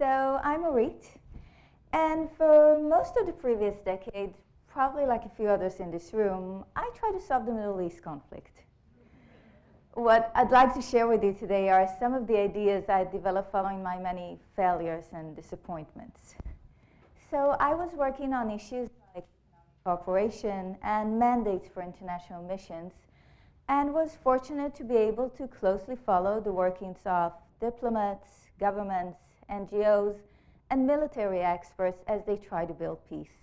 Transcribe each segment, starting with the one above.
So I'm Orit, and for most of the previous decade, probably like a few others in this room, I tried to solve the Middle East conflict. What I'd like to share with you today are some of the ideas I developed following my many failures and disappointments. So I was working on issues like cooperation and mandates for international missions, and was fortunate to be able to closely follow the workings of diplomats, governments, NGOs, and military experts as they try to build peace.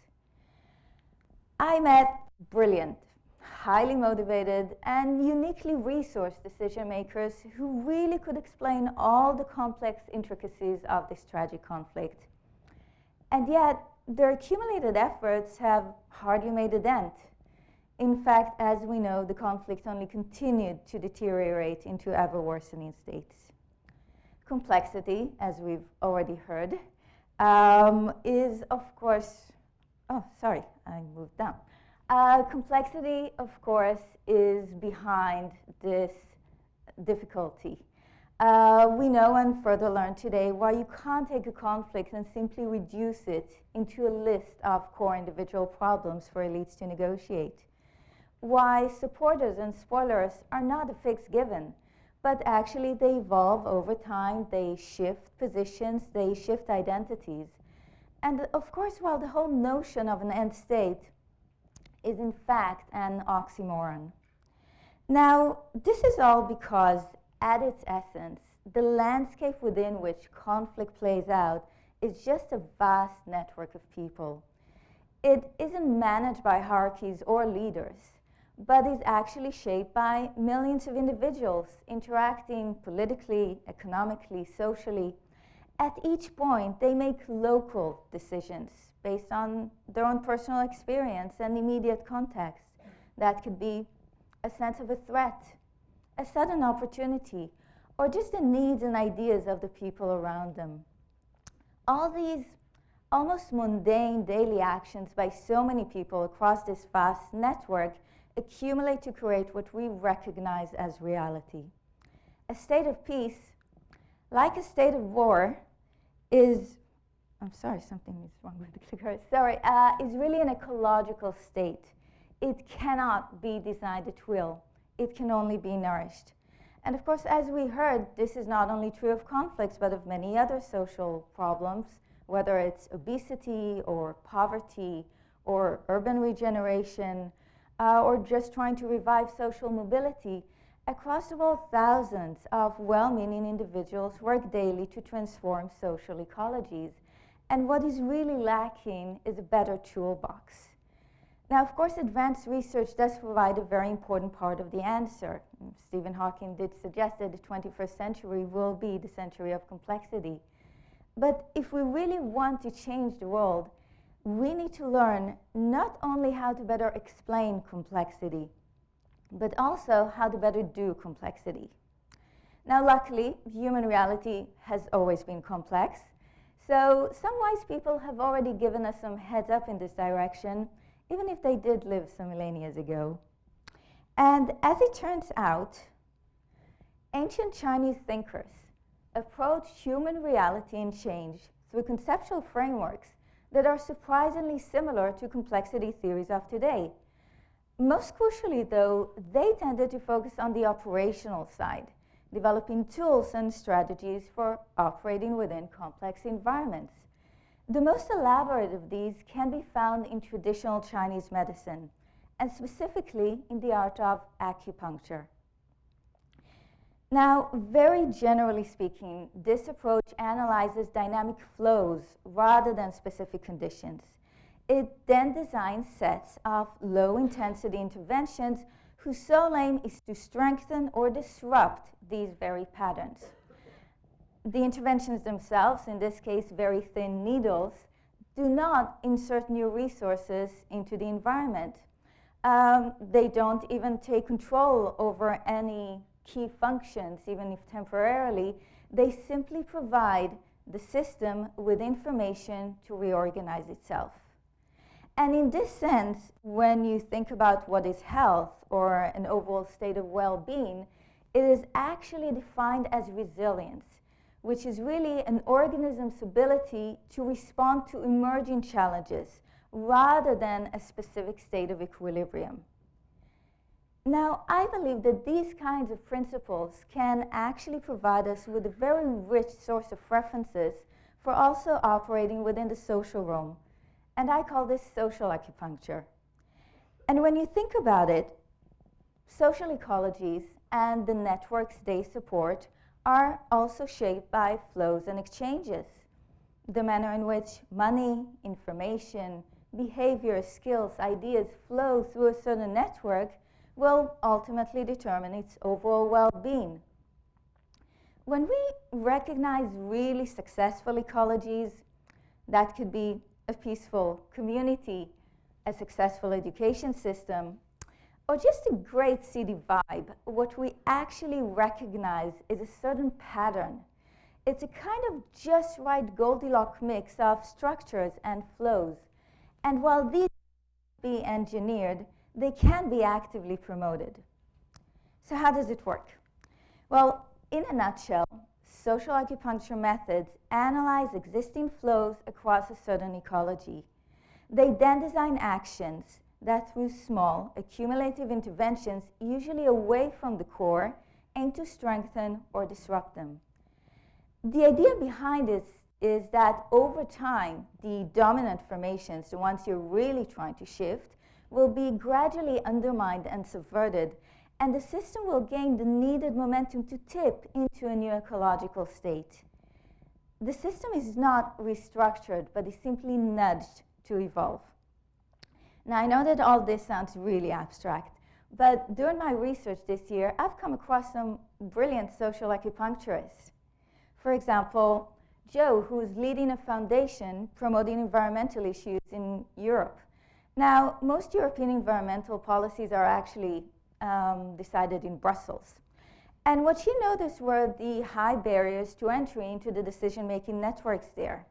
I met brilliant, highly motivated, and uniquely resourced decision makers who really could explain all the complex intricacies of this tragic conflict. And yet, their accumulated efforts have hardly made a dent. In fact, as we know, the conflict only continued to deteriorate into ever-worsening states. Complexity, as we've already heard, is of course, complexity, of course, is behind this difficulty. We know and further learn today why you can't take a conflict and simply reduce it into a list of core individual problems for elites to negotiate. Why supporters and spoilers are not a fixed given, but actually they evolve over time, they shift positions, they shift identities. And of course, while the whole notion of an end state is in fact an oxymoron. Now, this is all because at its essence, the landscape within which conflict plays out is just a vast network of people. It isn't managed by hierarchies or leaders, but is actually shaped by millions of individuals interacting politically, economically, socially. At each point, they make local decisions based on their own personal experience and immediate context. That could be a sense of a threat, a sudden opportunity, or just the needs and ideas of the people around them. All these almost mundane daily actions by so many people across this vast network accumulate to create what we recognize as reality. A state of peace, like a state of war, is something is wrong with the clicker. Is really an ecological state. It cannot be designed at will. It can only be nourished. And of course, as we heard, this is not only true of conflicts, but of many other social problems, whether it's obesity or poverty or urban regeneration, or just trying to revive social mobility. Across the world, thousands of well-meaning individuals work daily to transform social ecologies. And what is really lacking is a better toolbox. Now, of course, advanced research does provide a very important part of the answer. Stephen Hawking did suggest that the 21st century will be the century of complexity. But if we really want to change the world, we need to learn not only how to better explain complexity, but also how to better do complexity. Now, luckily, human reality has always been complex, so some wise people have already given us some heads up in this direction, even if they did live some millennia ago. And as it turns out, ancient Chinese thinkers approached human reality and change through conceptual frameworks that are surprisingly similar to complexity theories of today. Most crucially, though, they tended to focus on the operational side, developing tools and strategies for operating within complex environments. The most elaborate of these can be found in traditional Chinese medicine, and specifically in the art of acupuncture. Now, very generally speaking, this approach analyzes dynamic flows rather than specific conditions. It then designs sets of low-intensity interventions whose sole aim is to strengthen or disrupt these very patterns. The interventions themselves, in this case very thin needles, do not insert new resources into the environment. They don't even take control over any key functions, even if temporarily. They simply provide the system with information to reorganize itself. And in this sense, when you think about what is health or an overall state of well-being, it is actually defined as resilience, which is really an organism's ability to respond to emerging challenges rather than a specific state of equilibrium. Now, I believe that these kinds of principles can actually provide us with a very rich source of references for also operating within the social realm, and I call this social acupuncture. And when you think about it, social ecologies and the networks they support are also shaped by flows and exchanges. The manner in which money, information, behavior, skills, ideas flow through a certain network will ultimately determine its overall well-being. When we recognize really successful ecologies, that could be a peaceful community, a successful education system, or just a great city vibe, what we actually recognize is a certain pattern. It's a kind of just right Goldilocks mix of structures and flows. And while these can be engineered, they can be actively promoted. So how does it work? Well, in a nutshell, social acupuncture methods analyze existing flows across a certain ecology. They then design actions that through small, accumulative interventions, usually away from the core, aim to strengthen or disrupt them. The idea behind this is that over time, the dominant formations, the ones you're really trying to shift, will be gradually undermined and subverted, and the system will gain the needed momentum to tip into a new ecological state. The system is not restructured, but is simply nudged to evolve. Now, I know that all this sounds really abstract, but during my research this year, I've come across some brilliant social acupuncturists. For example, Joe, who is leading a foundation promoting environmental issues in Europe. Now, most European environmental policies are actually decided in Brussels. And what she noticed were the high barriers to entry into the decision-making networks there.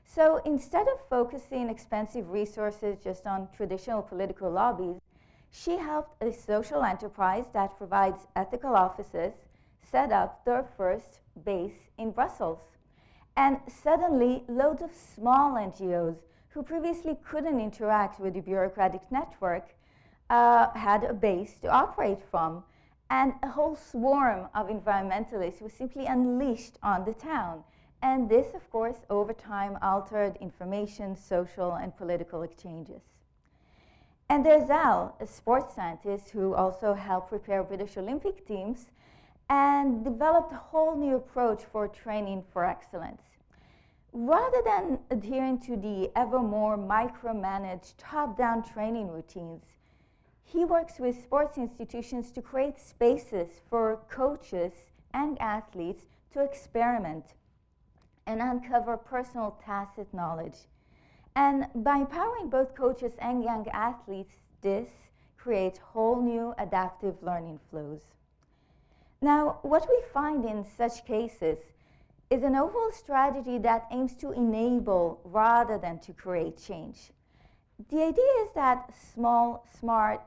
So instead of focusing expensive resources just on traditional political lobbies, she helped a social enterprise that provides ethical offices set up their first base in Brussels. And suddenly, loads of small NGOs who previously couldn't interact with the bureaucratic network had a base to operate from, and a whole swarm of environmentalists was simply unleashed on the town. And this, of course, over time altered information, social, and political exchanges. And there's Al, a sports scientist who also helped prepare British Olympic teams and developed a whole new approach for training for excellence. Rather than adhering to the ever more micromanaged top-down training routines, he works with sports institutions to create spaces for coaches and athletes to experiment and uncover personal tacit knowledge. And by empowering both coaches and young athletes, this creates whole new adaptive learning flows. Now, what we find in such cases is an overall strategy that aims to enable rather than to create change. The idea is that small, smart,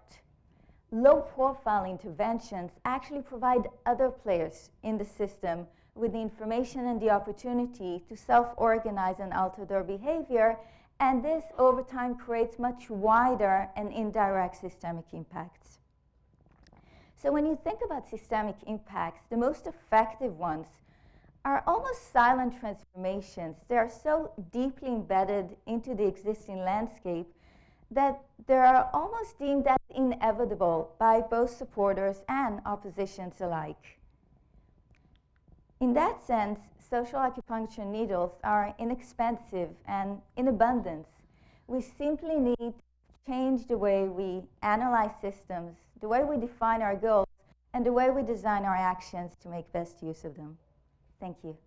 low-profile interventions actually provide other players in the system with the information and the opportunity to self-organize and alter their behavior, and this over time creates much wider and indirect systemic impacts. So when you think about systemic impacts, the most effective ones are almost silent transformations. They are so deeply embedded into the existing landscape that they are almost deemed as inevitable by both supporters and oppositions alike. In that sense, social acupuncture needles are inexpensive and in abundance. We simply need to change the way we analyze systems, the way we define our goals, and the way we design our actions to make best use of them. Thank you.